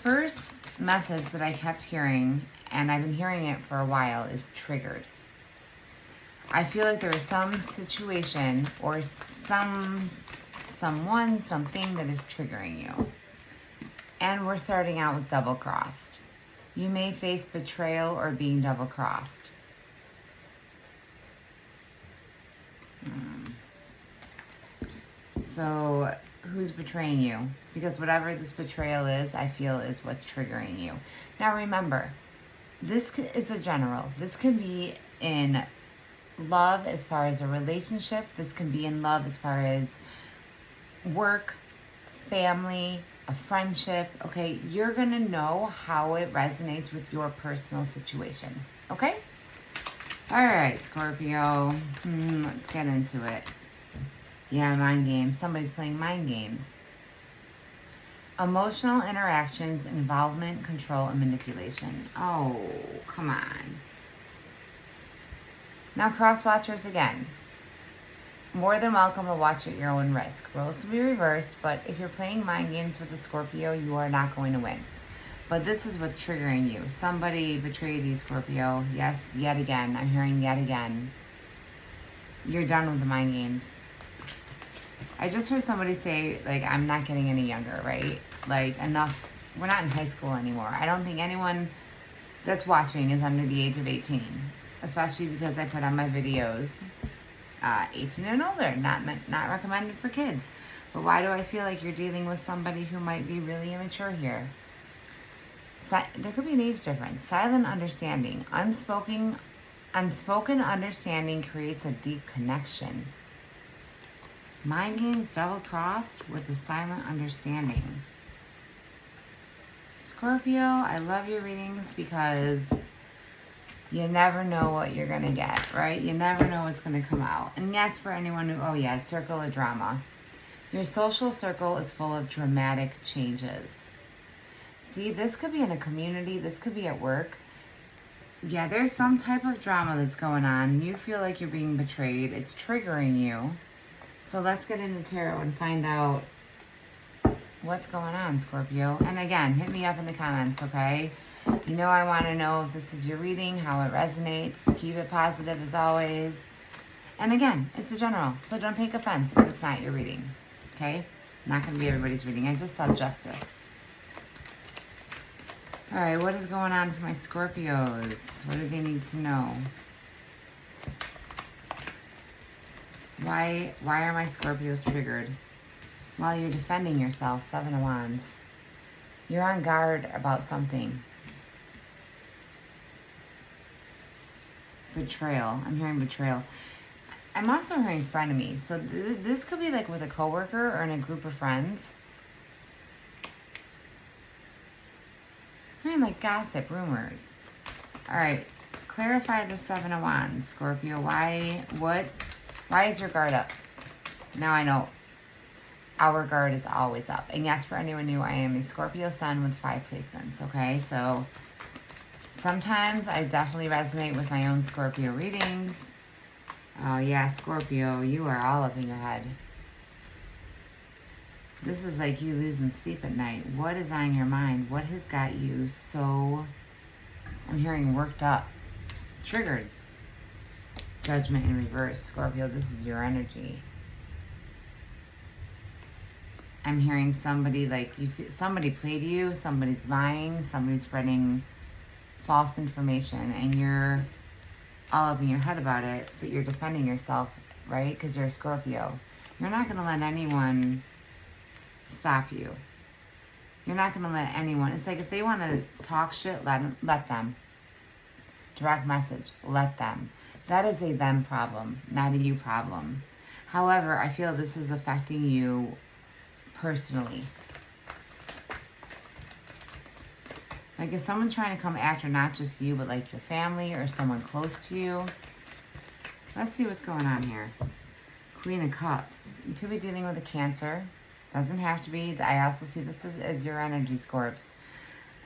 First message that I kept hearing, and I've been hearing it for a while, is triggered. I feel like there is some situation or someone, something that is triggering you. And we're starting out with double crossed. You may face betrayal or being double crossed. So who's betraying you? Because whatever this betrayal is, I feel is what's triggering you. Now remember, this is a general. This can be in love as far as a relationship. This can be in love as far as work, family, a friendship. Okay, you're going to know how it resonates with your personal situation. Okay? All right, Scorpio. Let's get into it. Yeah, mind games. Somebody's playing mind games. Emotional interactions, involvement, control, and manipulation. Oh, come on. Now, cross watchers again. More than welcome to watch at your own risk. Roles can be reversed, but if you're playing mind games with a Scorpio, you are not going to win. But this is what's triggering you. Somebody betrayed you, Scorpio. Yes, yet again. I'm hearing yet again. You're done with the mind games. I just heard somebody say, like, I'm not getting any younger, right? Like, enough. We're not in high school anymore. I don't think anyone that's watching is under the age of 18, especially because I put on my videos 18 and older, not recommended for kids. But why do I feel like you're dealing with somebody who might be really immature here? There could be an age difference. Silent understanding. Unspoken understanding creates a deep connection. Mind games double crossed with a silent understanding. Scorpio, I love your readings because you never know what you're going to get, right? You never know what's going to come out. And that's for anyone who, oh yeah, circle of drama. Your social circle is full of dramatic changes. See, this could be in a community. This could be at work. Yeah, there's some type of drama that's going on. You feel like you're being betrayed. It's triggering you. So let's get into tarot and find out what's going on, Scorpio. And again, hit me up in the comments, okay? You know I want to know if this is your reading, how it resonates. Keep it positive as always. And again, it's a general, so don't take offense if it's not your reading, okay? Not going to be everybody's reading. I just saw justice. All right, what is going on for my Scorpios? What do they need to know? Why are my Scorpios triggered? Well, you're defending yourself, 7 of Wands. You're on guard about something. Betrayal. I'm hearing betrayal. I'm also hearing frenemy. So this could be like with a coworker or in a group of friends. I'm hearing like gossip, rumors. All right, clarify the 7 of Wands, Scorpio. Why is your guard up? Now I know our guard is always up. And yes, for anyone new, I am a Scorpio sun with 5 placements, okay? So sometimes I definitely resonate with my own Scorpio readings. Oh yeah, Scorpio, you are all up in your head. This is like you losing sleep at night. What is on your mind? What has got you so, I'm hearing worked up, triggered? Judgment in reverse. Scorpio, this is your energy. I'm hearing somebody like somebody played you, somebody's lying, somebody's spreading false information, and you're all up in your head about it, but you're defending yourself, right? Because you're a Scorpio. You're not going to let anyone stop you. You're not going to let anyone. It's like if they want to talk shit, let them. Direct message, let them. That is a them problem, not a you problem. However, I feel this is affecting you personally. Like if someone's trying to come after not just you, but like your family or someone close to you. Let's see what's going on here. Queen of Cups. You could be dealing with a Cancer. Doesn't have to be. I also see this as your energy, Scorps.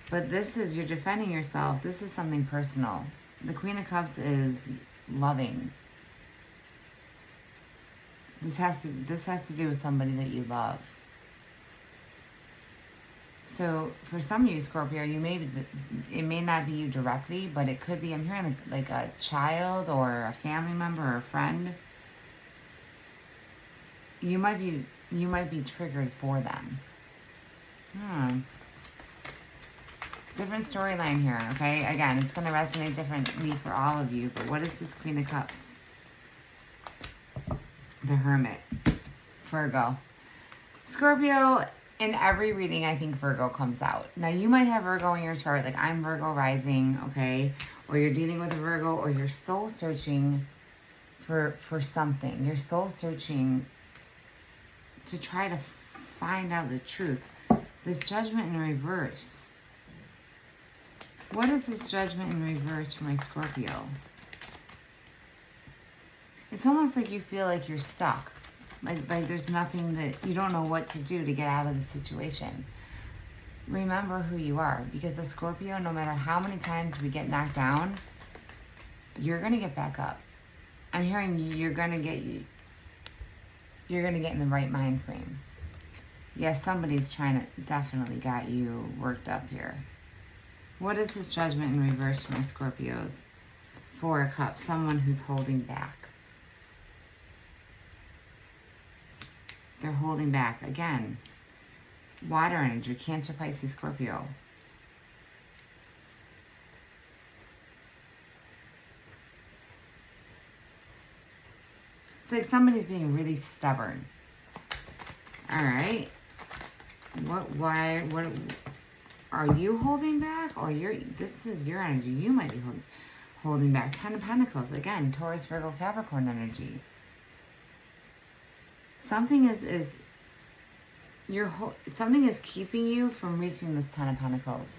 But this is, you're defending yourself. This is something personal. The Queen of Cups is loving. This has to do with somebody that you love. So for some of you, Scorpio, it may not be you directly, but it could be, I'm hearing like a child or a family member or a friend. You might be triggered for them. Different storyline here, okay? Again, it's going to resonate differently for all of you, but what is this Queen of Cups? The Hermit. Virgo. Scorpio, in every reading, I think Virgo comes out. Now, you might have Virgo in your chart, like I'm Virgo rising, okay? Or you're dealing with a Virgo, or you're soul searching for something. You're soul searching to try to find out the truth. This Judgment in reverse. What is this Judgment in reverse for my Scorpio? It's almost like you feel like you're stuck. Like there's nothing that, you don't know what to do to get out of the situation. Remember who you are, because a Scorpio, no matter how many times we get knocked down, you're going to get back up. I'm hearing you're going to get in the right mind frame. Yes, somebody's trying to definitely got you worked up here. What is this Judgment in reverse for my Scorpios? Four of Cups, someone who's holding back. They're holding back. Again, water energy, Cancer, Pisces, Scorpio. It's like somebody's being really stubborn. All right. What are you holding back, or this is your energy? You might be holding back. Ten of Pentacles, again, Taurus, Virgo, Capricorn energy. Something something is keeping you from reaching this Ten of Pentacles.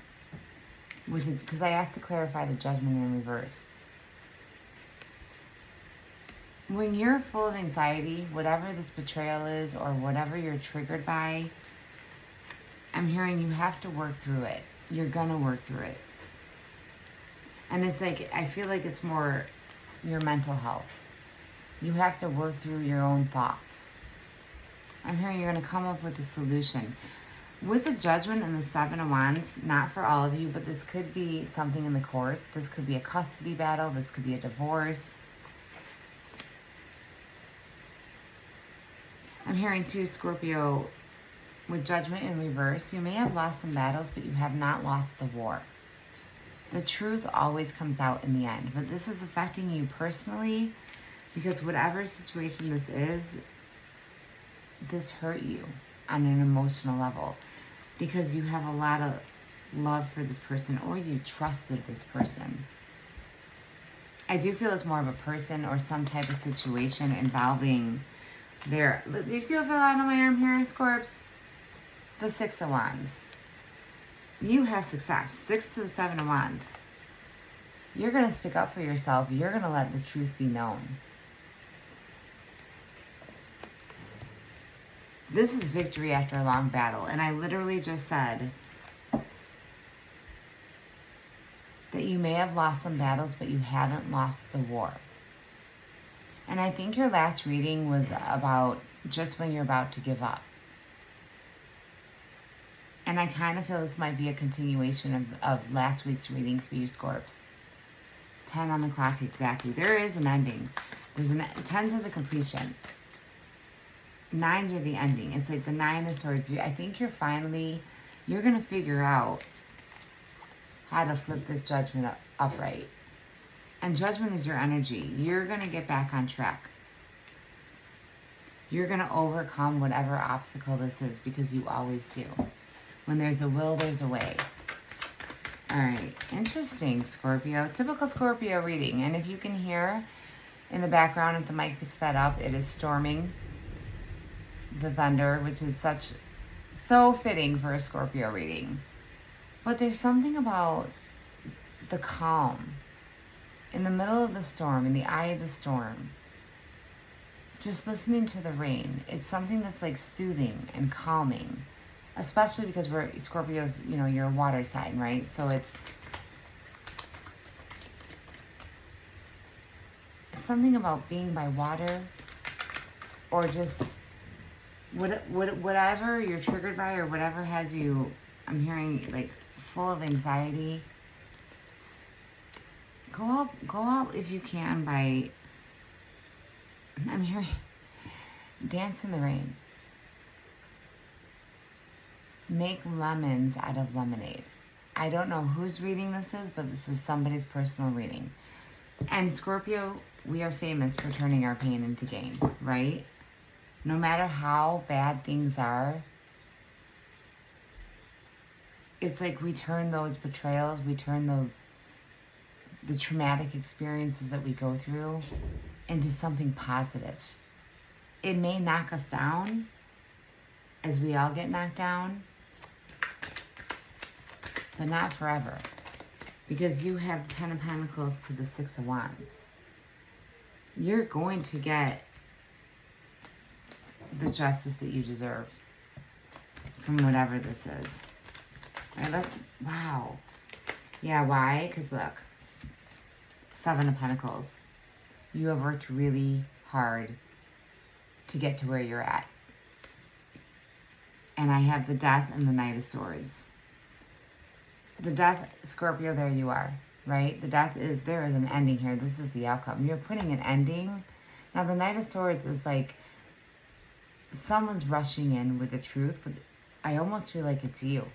Because I asked to clarify the Judgment in reverse. When you're full of anxiety, whatever this betrayal is or whatever you're triggered by, I'm hearing you have to work through it. You're gonna work through it. And it's like, I feel like it's more your mental health. You have to work through your own thoughts. I'm hearing you're gonna come up with a solution. With the Judgment and the Seven of Wands, not for all of you, but this could be something in the courts. This could be a custody battle. This could be a divorce. I'm hearing too, Scorpio, with Judgment in reverse, you may have lost some battles, but you have not lost the war. The truth always comes out in the end, but this is affecting you personally because whatever situation this is, this hurt you on an emotional level because you have a lot of love for this person or you trusted this person. I do feel it's more of a person or some type of situation involving do you see what fell out on my arm here, Scorps? The Six of Wands. You have success. 6 to the 7 of Wands. You're going to stick up for yourself. You're going to let the truth be known. This is victory after a long battle. And I literally just said that you may have lost some battles, but you haven't lost the war. And I think your last reading was about just when you're about to give up. And I kind of feel this might be a continuation of last week's reading for you, Scorps. 10 on the clock, exactly. There is an ending. There's 10s are the completion. 9s are the ending. It's like the 9 of Swords. I think you're going to figure out how to flip this Judgment upright. And Judgment is your energy. You're going to get back on track. You're going to overcome whatever obstacle this is because you always do. When there's a will, there's a way. All right. Interesting, Scorpio. Typical Scorpio reading. And if you can hear in the background, if the mic picks that up, it is storming, the thunder, which is so fitting for a Scorpio reading. But there's something about the calm. In the middle of the storm, in the eye of the storm, just listening to the rain, it's something that's like soothing and calming, especially because we're Scorpios, you're a water sign, right? So it's something about being by water or just whatever you're triggered by or whatever has you I'm hearing like full of anxiety. Go out if you can by, I'm hearing dance in the rain. Make lemons out of lemonade. I don't know whose reading this is, but this is somebody's personal reading. And Scorpio, we are famous for turning our pain into gain, right? No matter how bad things are, it's like we turn those betrayals, we turn the traumatic experiences that we go through into something positive. It may knock us down, as we all get knocked down, but not forever. Because you have the Ten of Pentacles to the Six of Wands. You're going to get the justice that you deserve from whatever this is. Right, wow. Yeah, why? Because look, Seven of Pentacles. You have worked really hard to get to where you're at. And I have the Death and the Knight of Swords. The Death, Scorpio, there you are, right? The Death is, there is an ending here. This is the outcome. You're putting an ending. Now, the Knight of Swords is like someone's rushing in with the truth, but I almost feel like it's you.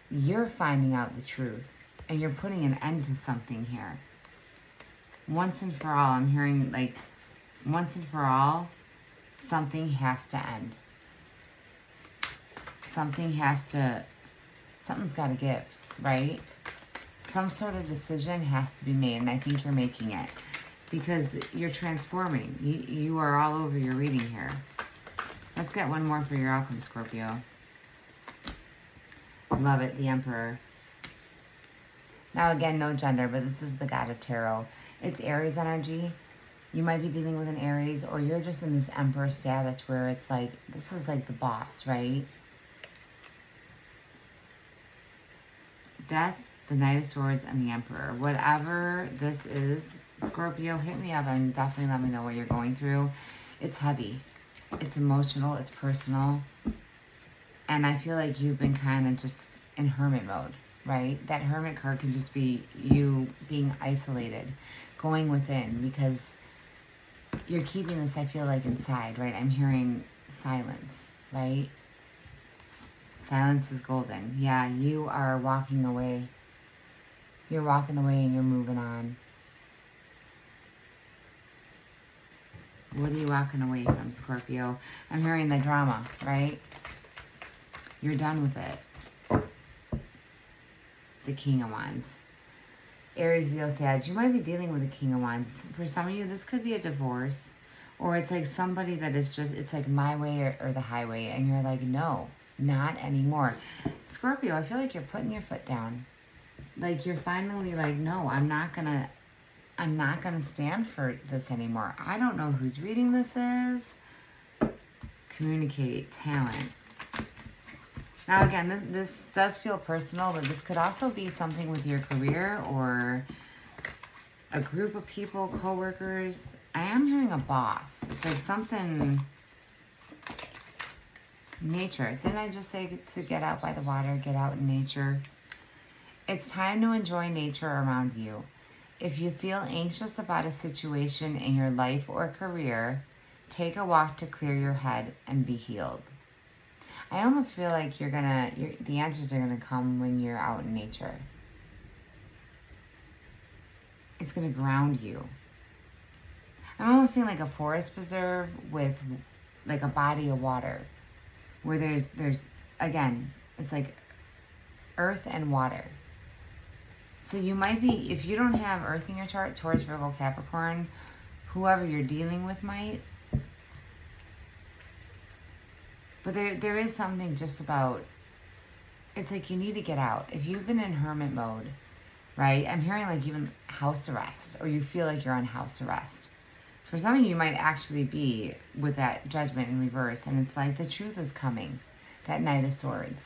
You're finding out the truth, and you're putting an end to something here. Once and for all, I'm hearing like, once and for all, something has to end. Something's got to give, right? Some sort of decision has to be made, and I think you're making it because you're transforming. You are all over your reading here. Let's get one more for your outcome, Scorpio. Love it, the Emperor. Now again, no gender, but this is the God of Tarot. It's Aries energy. You might be dealing with an Aries, or you're just in this Emperor status where it's like, this is like the boss, right? Death, the Knight of Swords, and the Emperor. Whatever this is, Scorpio, hit me up and definitely let me know what you're going through. It's heavy. It's emotional. It's personal. And I feel like you've been kind of just in hermit mode, right? That Hermit card can just be you being isolated, going within, because you're keeping this, I feel like, inside, right? I'm hearing silence, right? Silence is golden. Yeah, you are walking away. You're walking away and you're moving on. What are you walking away from, Scorpio? I'm hearing the drama, right? You're done with it. The King of Wands. Aries, Leo, Sag. You might be dealing with the King of Wands. For some of you, this could be a divorce. Or it's like somebody that is just, it's like my way or the highway. And you're like, no, not anymore. Scorpio, I feel like you're putting your foot down. Like you're finally like, no, I'm not gonna stand for this anymore. I don't know whose reading this is. Communicate, talent. Now again, this does feel personal, but this could also be something with your career or a group of people, co-workers. I am hearing a boss. It's like something, nature. Didn't I just say to get out by the water, get out in nature? It's time to enjoy nature around you. If you feel anxious about a situation in your life or career, take a walk to clear your head and be healed. I almost feel like the answers are gonna come when you're out in nature. It's gonna ground you. I'm almost seeing like a forest preserve with like a body of water where there's again, it's like earth and water. So you might be, if you don't have earth in your chart, Taurus, Virgo, Capricorn, whoever you're dealing with might. But there is something just about, it's like you need to get out. If you've been in hermit mode, right? I'm hearing like even house arrest, or you feel like you're on house arrest. For some of you, you might actually be with that Judgment in reverse, and it's like the truth is coming. That Knight of Swords.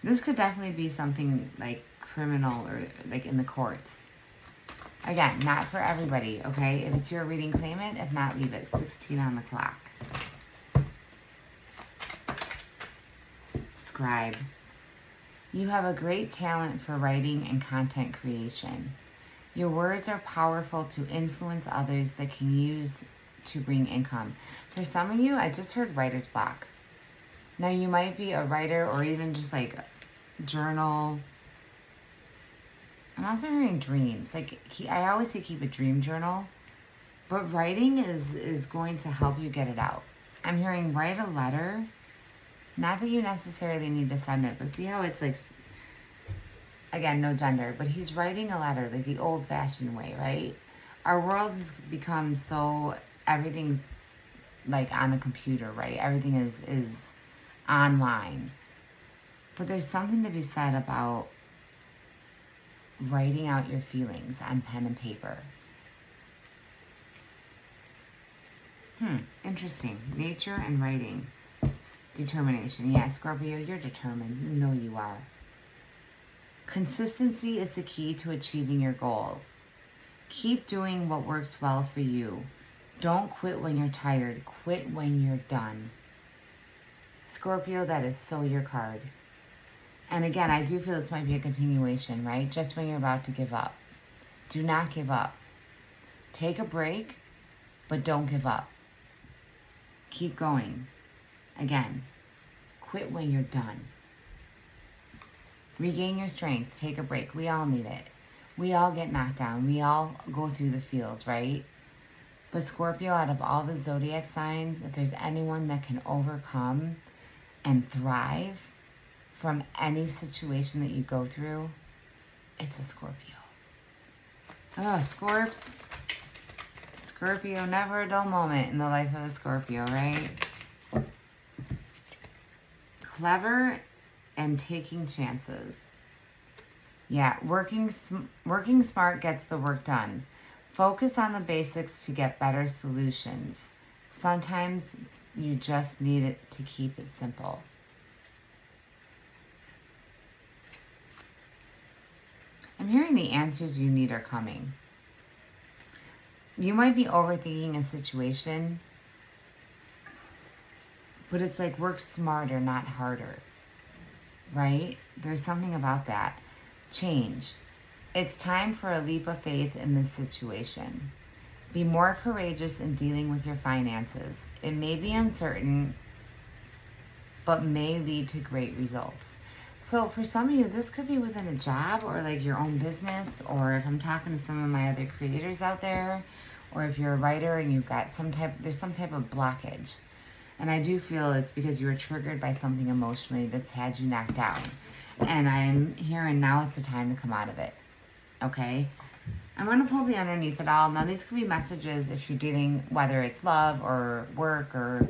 This could definitely be something like criminal or like in the courts. Again, not for everybody, okay? If it's your reading, claim it. If not, leave it. 16 on the clock. Scribe. You have a great talent for writing and content creation. Your words are powerful to influence others that can use to bring income. For some of you, I just heard writer's block. Now, you might be a writer or even just like journal. I'm also hearing dreams. Like, I always say keep a dream journal, but writing is going to help you get it out. I'm hearing write a letter. Not that you necessarily need to send it, but see how it's like, again, no gender, but he's writing a letter like the old-fashioned way, right? Our world has become so, everything's like on the computer, right? Everything is online. But there's something to be said about writing out your feelings on pen and paper. Interesting. Nature and writing. Determination. Yeah, Scorpio, you're determined. You know you are. Consistency is the key to achieving your goals. Keep doing what works well for you. Don't quit when you're tired. Quit when you're done. Scorpio, that is so your card. And again, I do feel this might be a continuation, right? Just when you're about to give up. Do not give up. Take a break, but don't give up. Keep going. Again, quit when you're done. Regain your strength. Take a break. We all need it. We all get knocked down. We all go through the feels, right? But Scorpio, out of all the zodiac signs, if there's anyone that can overcome and thrive from any situation that you go through, it's a Scorpio. Oh, Scorps. Scorpio, never a dull moment in the life of a Scorpio, right? Clever and taking chances. Yeah, working smart gets the work done. Focus on the basics to get better solutions. Sometimes you just need it to keep it simple. I'm hearing the answers you need are coming. You might be overthinking a situation, but it's like work smarter, not harder, right? There's something about that. Change. It's time for a leap of faith in this situation. Be more courageous in dealing with your finances. It may be uncertain, but may lead to great results. So for some of you, this could be within a job or like your own business, or if I'm talking to some of my other creators out there, or if you're a writer and you've got there's some type of blockage. And I do feel it's because you were triggered by something emotionally that's had you knocked down. And I'm hearing now it's the time to come out of it. Okay? I'm going to pull the underneath it all. Now, these could be messages if you're dealing, whether it's love or work or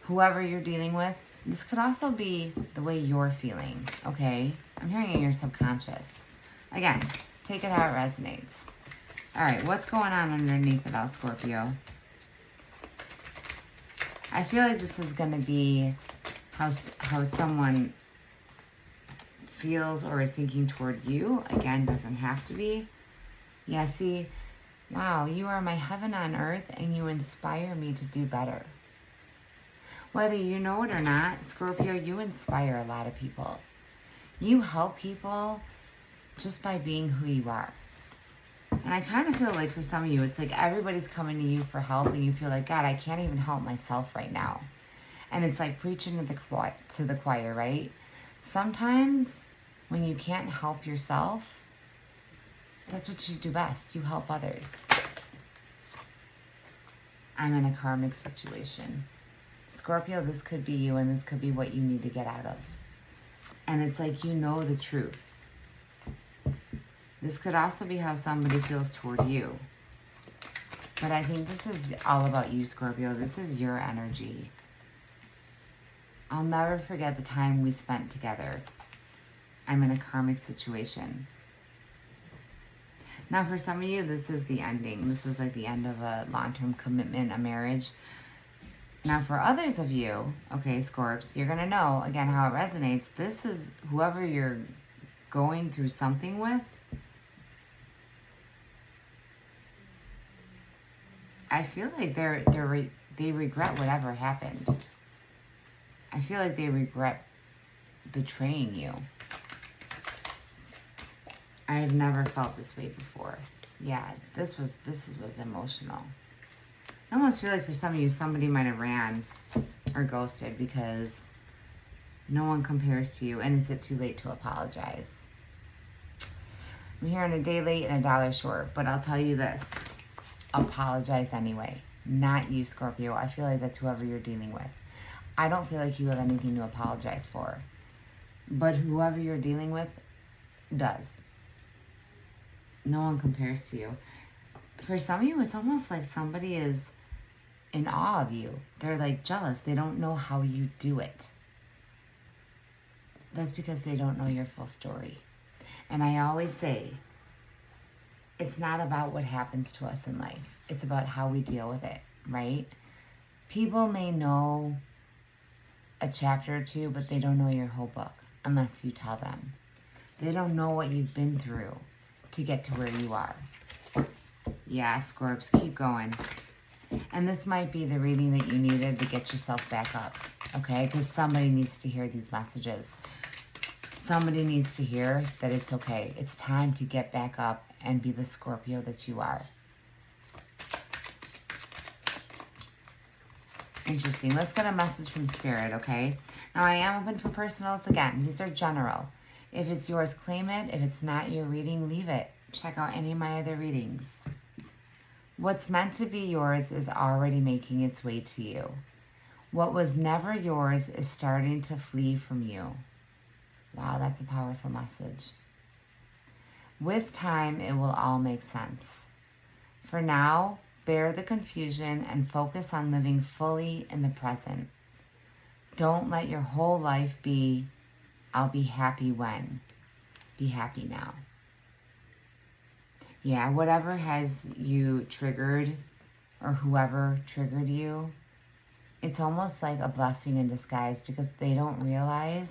whoever you're dealing with. This could also be the way you're feeling. Okay? I'm hearing in your subconscious. Again, take it how it resonates. All right, what's going on underneath it all, Scorpio? I feel like this is going to be how someone feels or is thinking toward you. Again, doesn't have to be. Yeah, see, wow, you are my heaven on earth and you inspire me to do better. Whether you know it or not, Scorpio, you inspire a lot of people. You help people just by being who you are. And I kind of feel like for some of you, it's like everybody's coming to you for help and you feel like, God, I can't even help myself right now. And it's like preaching to the choir, right? Sometimes when you can't help yourself, that's what you do best. You help others. I'm in a karmic situation. Scorpio, this could be you and this could be what you need to get out of. And it's like you know the truth. This could also be how somebody feels toward you. But I think this is all about you, Scorpio. This is your energy. I'll never forget the time we spent together. I'm in a karmic situation. Now, for some of you, this is the ending. This is like the end of a long-term commitment, a marriage. Now, for others of you, okay, Scorps, you're going to know, again, how it resonates. This is whoever you're going through something with. I feel like they regret whatever happened. I feel like they regret betraying you. I've never felt this way before. Yeah, this was emotional. I almost feel like for some of you, somebody might have ran or ghosted because no one compares to you. And is it too late to apologize? I'm hearing a day late and a dollar short, but I'll tell you this. Apologize anyway. Not you, Scorpio. I feel like that's whoever you're dealing with. I don't feel like you have anything to apologize for. But whoever you're dealing with does. No one compares to you. For some of you, it's almost like somebody is in awe of you. They're like jealous. They don't know how you do it. That's because they don't know your full story. And I always say, it's not about what happens to us in life. It's about how we deal with it, right? People may know a chapter or two, but they don't know your whole book unless you tell them. They don't know what you've been through to get to where you are. Yeah, Scorps, keep going. And this might be the reading that you needed to get yourself back up, okay? Because somebody needs to hear these messages. Somebody needs to hear that it's okay. It's time to get back up and be the Scorpio that you are. Interesting. Let's get a message from Spirit, okay? Now, I am open for personals. Again, these are general. If it's yours, claim it. If it's not your reading, leave it. Check out any of my other readings. What's meant to be yours is already making its way to you. What was never yours is starting to flee from you. Wow, that's a powerful message. With time, it will all make sense. For now, bear the confusion and focus on living fully in the present. Don't let your whole life be, I'll be happy when. Be happy now. Yeah, whatever has you triggered or whoever triggered you, it's almost like a blessing in disguise because they don't realize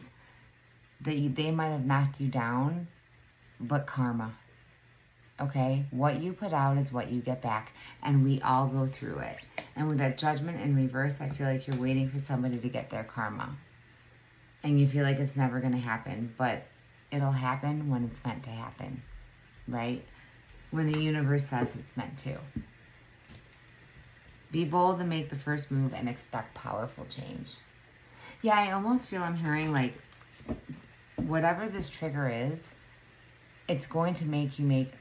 that they might have knocked you down, but karma. Okay? What you put out is what you get back, and we all go through it. And with that Judgment in reverse, I feel like you're waiting for somebody to get their karma. And you feel like it's never going to happen, but it'll happen when it's meant to happen, right? When the universe says it's meant to. Be bold and make the first move and expect powerful change. Yeah, I almost feel I'm hearing like, whatever this trigger is, it's going to make you make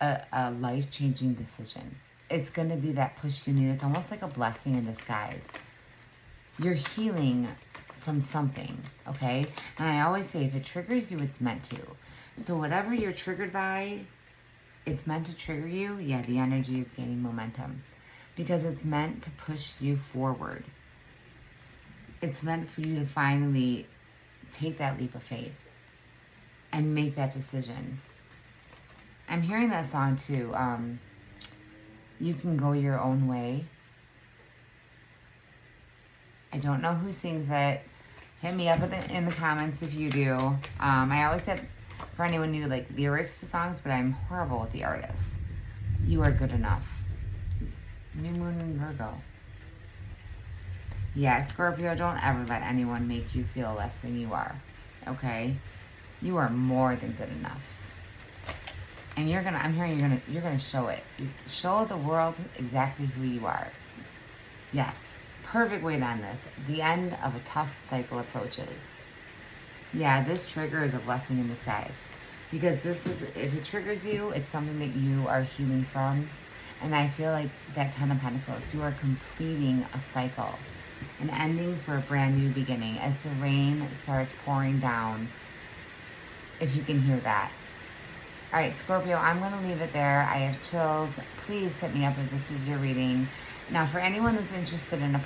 a life-changing decision. It's going to be that push you need. It's almost like a blessing in disguise. You're healing from something, okay? And I always say, if it triggers you, it's meant to. So whatever you're triggered by, it's meant to trigger you. Yeah, the energy is gaining momentum because it's meant to push you forward. It's meant for you to finally take that leap of faith and make that decision. I'm hearing that song too. You Can Go Your Own Way. I don't know who sings it. Hit me up in the comments if you do. I always get, for anyone new, like lyrics to songs, but I'm horrible with the artists. You Are Good Enough. New Moon in Virgo. Yeah, Scorpio, don't ever let anyone make you feel less than you are. Okay? You are more than good enough. And I'm hearing you're gonna show it. Show the world exactly who you are. Yes. Perfect way to end this. The end of a tough cycle approaches. Yeah, this trigger is a blessing in disguise. Because if it triggers you, it's something that you are healing from. And I feel like that Ten of Pentacles, you are completing a cycle. An ending for a brand new beginning as the rain starts pouring down. If you can hear that. All right, Scorpio, I'm going to leave it there. I have chills. Please hit me up if this is your reading. Now, for anyone that's interested in a